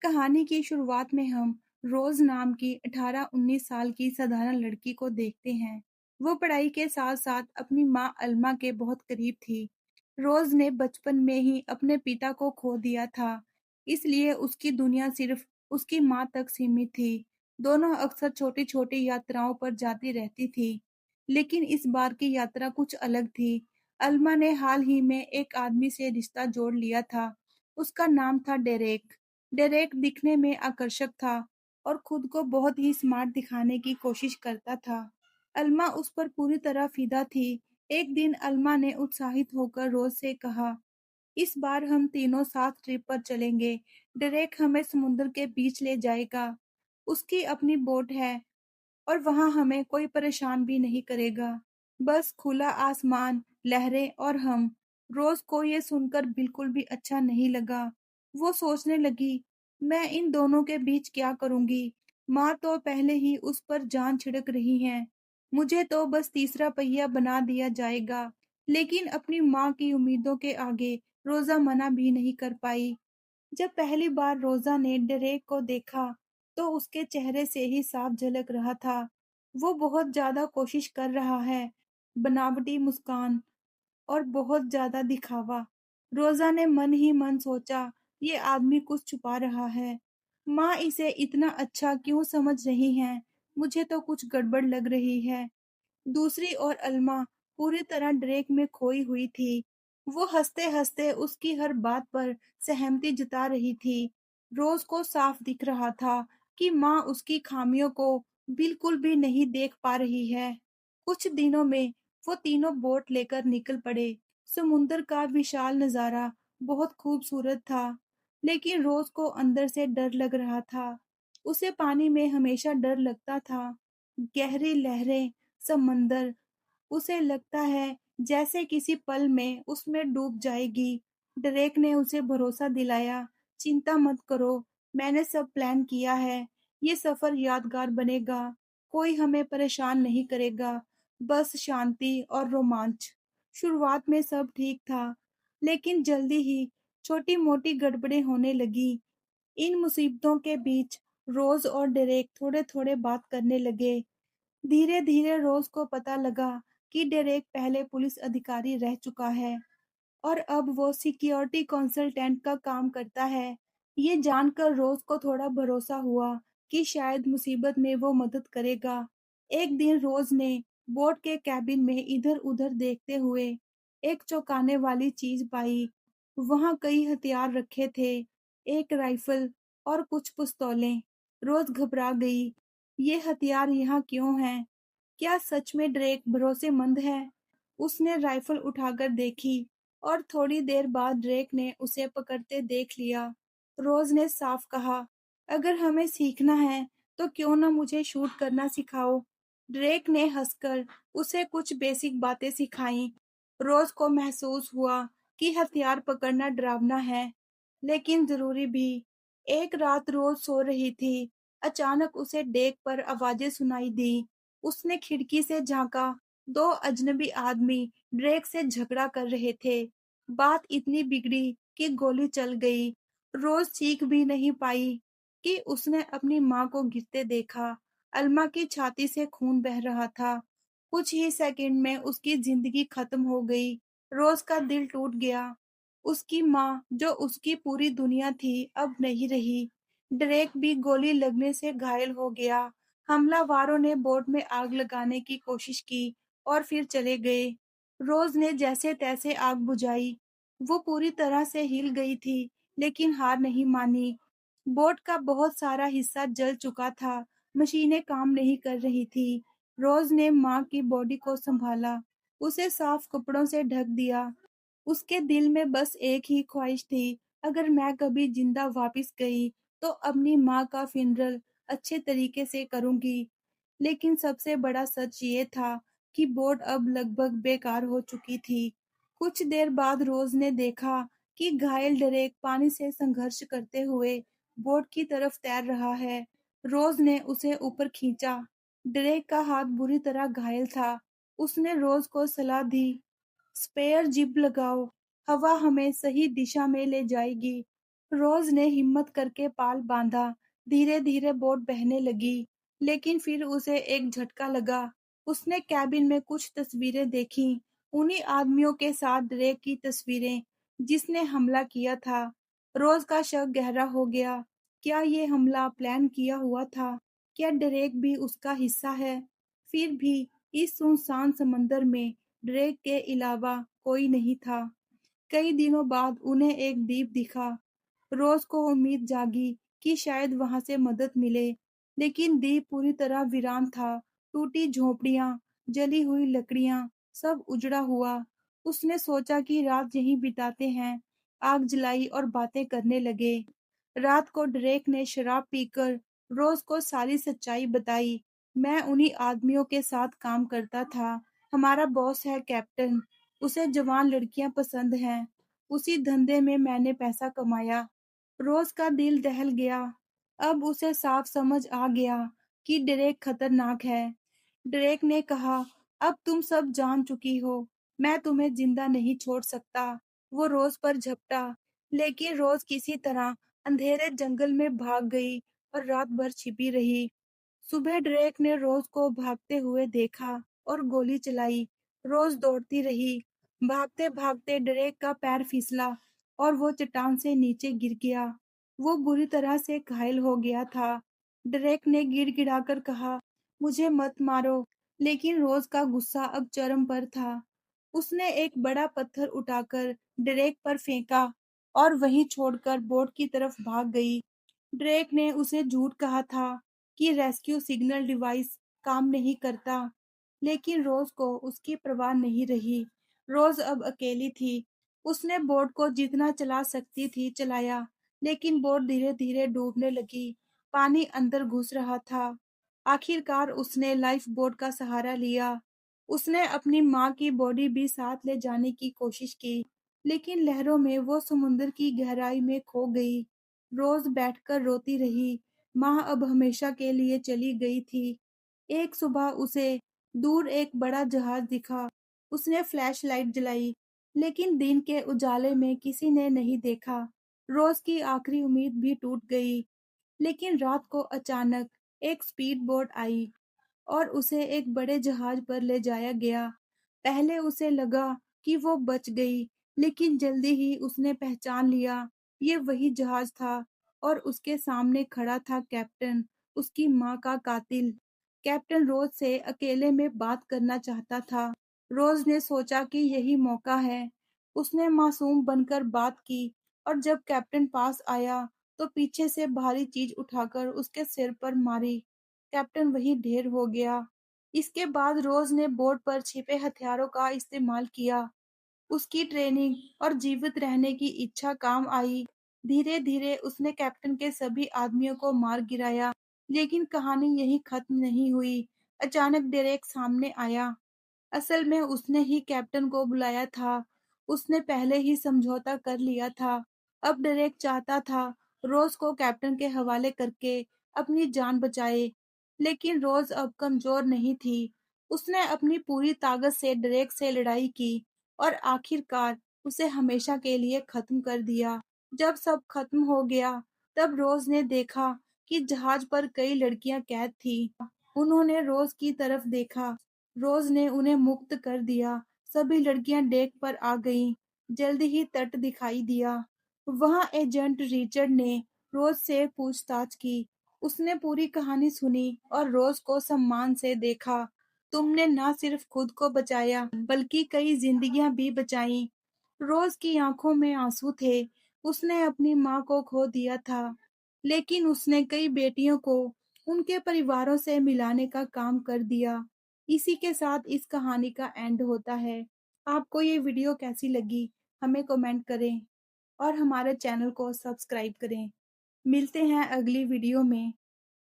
कहानी की शुरुआत में हम रोज नाम की 18-19 साल की साधारण लड़की को देखते हैं। वो पढ़ाई के साथ-साथ अपनी माँ अल्मा के बहुत करीब थी। रोज ने बचपन में ही अपने पिता को खो दिया था, इसलिए उसकी दुनिया सिर्फ उसकी माँ तक सीमित थी। दोनों अक्सर छोटी-छोटी यात्राओं पर जाती रहती थी, लेकिन इस बार की यात्रा कुछ अलग थी। अल्मा ने हाल ही में एक आदमी से रिश्ता जोड़ लिया था। उसका नाम था डेरेक। डेरेक दिखने में आकर्षक था और खुद को बहुत ही स्मार्ट दिखाने की कोशिश करता था। अल्मा उस पर पूरी तरह फिदा थी। एक दिन अल्मा ने उत्साहित होकर रोज से कहा, इस बार हम तीनों साथ ट्रिप पर चलेंगे। डेरेक हमें समुद्र के बीच ले जाएगा। उसकी अपनी बोट है और वहाँ हमें कोई परेशान भी नहीं करेगा। बस खुला आसमान, लहरें और हम। रोज को ये सुनकर बिल्कुल भी अच्छा नहीं लगा। वो सोचने लगी, मैं इन दोनों के बीच क्या करूँगी? माँ तो पहले ही उस पर जान छिड़क रही हैं। मुझे तो बस तीसरा पहिया बना दिया जाएगा। लेकिन अपनी माँ की उम्मीदों के आगे रोज़ा मना भी नहीं कर पाई। जब पहली बार रोज़ा ने डेरेक को देखा, तो उसके चेहरे से ही साफ झलक रहा था। वो बहुत ज़्यादा कोशिश कर रहा है, बनावटी मुस्कान और बहुत ज़्यादा दिखावा। रोज़ा ने मन ही मन सोचा, ये आदमी कुछ छुपा रहा है। माँ इसे इतना अच्छा क्यों समझ रही हैं? मुझे तो कुछ गड़बड़ लग रही है। दूसरी ओर अल्मा पूरी तरह ड्रेक में खोई हुई थी। वो हंसते-हंसते उसकी हर बात पर सहमति जता रही थी। रोज को साफ दिख रहा था कि माँ उसकी खामियों को बिल्कुल भी नहीं देख पा रही है। कुछ दिनों में वो तीनों बोट लेकर निकल पड़े। समुद्र का विशाल नजारा बहुत खूबसूरत था, लेकिन रोज को अंदर से डर लग रहा था। उसे पानी में हमेशा डर लगता था। गहरी लहरें, समंदर, उसे लगता है जैसे किसी पल में उसमें डूब जाएगी। ड्रेक ने उसे भरोसा दिलाया, चिंता मत करो, मैंने सब प्लान किया है। ये सफर यादगार बनेगा, कोई हमें परेशान नहीं करेगा, बस शांति और रोमांच। शुरुआत में सब ठीक था, लेकिन जल्दी ही छोटी-मोटी गड़बड़ें होने लगी। इन मुसीबतों के बीच रोज और डेरेक थोड़े-थोड़े बात करने लगे। धीरे-धीरे रोज को पता लगा कि डेरेक पहले पुलिस अधिकारी रह चुका है और अब वो सिक्योरिटी कंसल्टेंट का काम करता है। ये जानकर रोज को थोड़ा भरोसा हुआ कि शायद मुसीबत में वो मदद करेगा। एक दिन रोज ने बोट के कैबिन में इधर-उधर देखते हुए एक चौंकाने वाली चीज पाई। वहाँ कई हथियार रखे थे, एक राइफल और कुछ पिस्तौलें। रोज घबरा गई। ये हथियार यहाँ क्यों हैं? क्या सच में ड्रेक भरोसेमंद है? उसने राइफल उठाकर देखी और थोड़ी देर बाद ड्रेक ने उसे पकड़ते देख लिया। रोज ने साफ कहा, अगर हमें सीखना है तो क्यों न मुझे शूट करना सिखाओ। ड्रेक ने हंसकर उसे कुछ बेसिक बातें सिखाईं। रोज को महसूस हुआ कि हथियार पकड़ना डरावना है, लेकिन जरूरी भी। एक रात रोज सो रही थी। अचानक उसे डेक पर आवाजें सुनाई दी। उसने खिड़की से झांका। दो अजनबी आदमी ड्रेक से झगड़ा कर रहे थे। बात इतनी बिगड़ी कि गोली चल गई। रोज चीख भी नहीं पाई कि उसने अपनी माँ को गिरते देखा। अल्मा की छाती से खून बह रहा था। कुछ ही सेकंड में उसकी जिंदगी खत्म हो गई। रोज का दिल टूट गया। उसकी माँ, जो उसकी पूरी दुनिया थी, अब नहीं रही। ड्रेक भी गोली लगने से घायल हो गया। हमलावरों ने बोट में आग लगाने की कोशिश की और फिर चले गए। रोज ने जैसे-तैसे आग बुझाई। वो पूरी तरह से हिल गई थी, लेकिन हार नहीं मानी। बोट का बहुत सारा हिस्सा जल चुका था। मशीनें काम नहीं कर रही थी। रोज ने माँ की बॉडी को संभाला, उसे साफ कपड़ों से ढक दिया। उसके दिल में बस एक ही ख्वाहिश थी, अगर मैं कभी जिंदा वापस गई, तो अपनी माँ का फ्यूनरल अच्छे तरीके से करूँगी। लेकिन सबसे बड़ा सच ये था कि बोट अब लगभग बेकार हो चुकी थी। कुछ देर बाद रोज ने देखा कि घायल ड्रेक पानी से संघर्ष करते हुए बोट की तरफ तैर रहा है। रोज ने उसे ऊपर खींचा। ड्रेक का हाथ बुरी तरह घायल था। उसने रोज को सलाह दी, स्पेयर जिब लगाओ, हवा हमें सही दिशा में ले जाएगी। रोज ने हिम्मत करके पाल बांधा। धीरे धीरे बोट बहने लगी, लेकिन फिर उसे एक झटका लगा। उसने कैबिन में कुछ तस्वीरें देखी, उन्हीं आदमियों के साथ ड्रेक की तस्वीरें जिसने हमला किया था। रोज का शक गहरा हो गया। क्या ये हमला प्लान किया हुआ था? क्या ड्रेक भी उसका हिस्सा है? फिर भी इस सुनसान समंदर में ड्रेक के अलावा कोई नहीं था। कई दिनों बाद उन्हें एक द्वीप दिखा। रोज को उम्मीद जागी कि शायद वहां से मदद मिले, लेकिन द्वीप पूरी तरह वीरान था। टूटी झोपड़ियां, जली हुई लकड़ियां, सब उजड़ा हुआ। उसने सोचा कि रात यहीं बिताते हैं। आग जलाई और बातें करने लगे। रात को ड्रेक ने शराब पीकर रोज को सारी सच्चाई बताई। मैं उन्हीं आदमियों के साथ काम करता था। हमारा बॉस है कैप्टन। उसे जवान लड़कियां पसंद हैं। उसी धंधे में मैंने पैसा कमाया। रोज का दिल दहल गया। अब उसे साफ समझ आ गया कि ड्रेक खतरनाक है। ड्रेक ने कहा, अब तुम सब जान चुकी हो, मैं तुम्हें जिंदा नहीं छोड़ सकता। वो रोज पर झपटा, लेकिन रोज किसी तरह अंधेरे जंगल में भाग गई और रात भर छिपी रही। सुबह ड्रेक ने रोज को भागते हुए देखा और गोली चलाई। रोज दौड़ती रही। भागते भागते ड्रेक का पैर फिसला और वो चट्टान से नीचे गिर गया। वो बुरी तरह से घायल हो गया था। ड्रेक ने गिड़गिड़ाकर कहा, मुझे मत मारो, लेकिन रोज का गुस्सा अब चरम पर था। उसने एक बड़ा पत्थर उठाकर ड्रेक पर फेंका और वहीं छोड़कर बोट की तरफ भाग गई। ड्रेक ने उसे झूठ कहा था कि रेस्क्यू सिग्नल डिवाइस काम नहीं करता, लेकिन रोज को उसकी परवाह नहीं रही। रोज अब अकेली थी। उसने बोट को जितना चला सकती थी चलाया, लेकिन बोट धीरे-धीरे डूबने लगी। पानी अंदर घुस रहा था। आखिरकार उसने लाइफ बोट का सहारा लिया। उसने अपनी माँ की बॉडी भी साथ ले जाने की कोशिश की, लेकिन लहरों में वो समुद्र की गहराई में खो गई। रोज बैठकर रोती रही। माँ अब हमेशा के लिए चली गई थी। एक सुबह उसे दूर एक बड़ा जहाज दिखा। उसने फ्लैश लाइट जलाई, लेकिन दिन के उजाले में किसी ने नहीं देखा। रोज की आखिरी उम्मीद भी टूट गई। लेकिन रात को अचानक एक स्पीड बोट आई और उसे एक बड़े जहाज पर ले जाया गया। पहले उसे लगा कि वो बच गई, लेकिन जल्दी ही उसने पहचान लिया, ये वही जहाज था और उसके सामने खड़ा था कैप्टन, उसकी माँ का कातिल। कैप्टन रोज से अकेले में बात करना चाहता था। रोज ने सोचा कि यही मौका है। उसने मासूम बनकर बात की और जब कैप्टन पास आया, तो पीछे से भारी चीज उठाकर उसके सिर पर मारी। कैप्टन वहीं ढेर हो गया। इसके बाद रोज ने बोर्ड पर छिपे हथियारों का इस्तेमाल किया। उसकी ट्रेनिंग और जीवित रहने की इच्छा काम आई। धीरे-धीरे उसने कैप्टन के सभी आदमियों को मार गिराया। लेकिन कहानी यहीं खत्म नहीं हुई। अचानक डेरेक सामने आया। असल में उसने ही कैप्टन को बुलाया था। उसने पहले ही समझौता कर लिया था। अब डेरेक चाहता था रोज को कैप्टन के हवाले करके अपनी जान बचाए। लेकिन रोज अब कमजोर नहीं थी। उसने अपनी पूरी ताकत से डेरेक से लड़ाई की और आखिरकार उसे हमेशा के लिए खत्म कर दिया। जब सब खत्म हो गया, तब रोज ने देखा कि जहाज पर कई लड़कियां कैद थी। उन्होंने रोज की तरफ देखा। रोज ने उन्हें मुक्त कर दिया। सभी लड़कियां डेक पर आ गईं। जल्दी ही तट दिखाई दिया। वहां एजेंट रिचर्ड ने रोज से पूछताछ की। उसने पूरी कहानी सुनी और रोज को सम्मान से देखा। तुमने न सिर्फ खुद को बचाया, बल्कि कई जिंदगियां भी बचाईं। रोज की आंखों में आंसू थे। उसने अपनी माँ को खो दिया था, लेकिन उसने कई बेटियों को उनके परिवारों से मिलाने का काम कर दिया। इसी के साथ इस कहानी का एंड होता है। आपको ये वीडियो कैसी लगी? हमें कमेंट करें और हमारे चैनल को सब्सक्राइब करें। मिलते हैं अगली वीडियो में।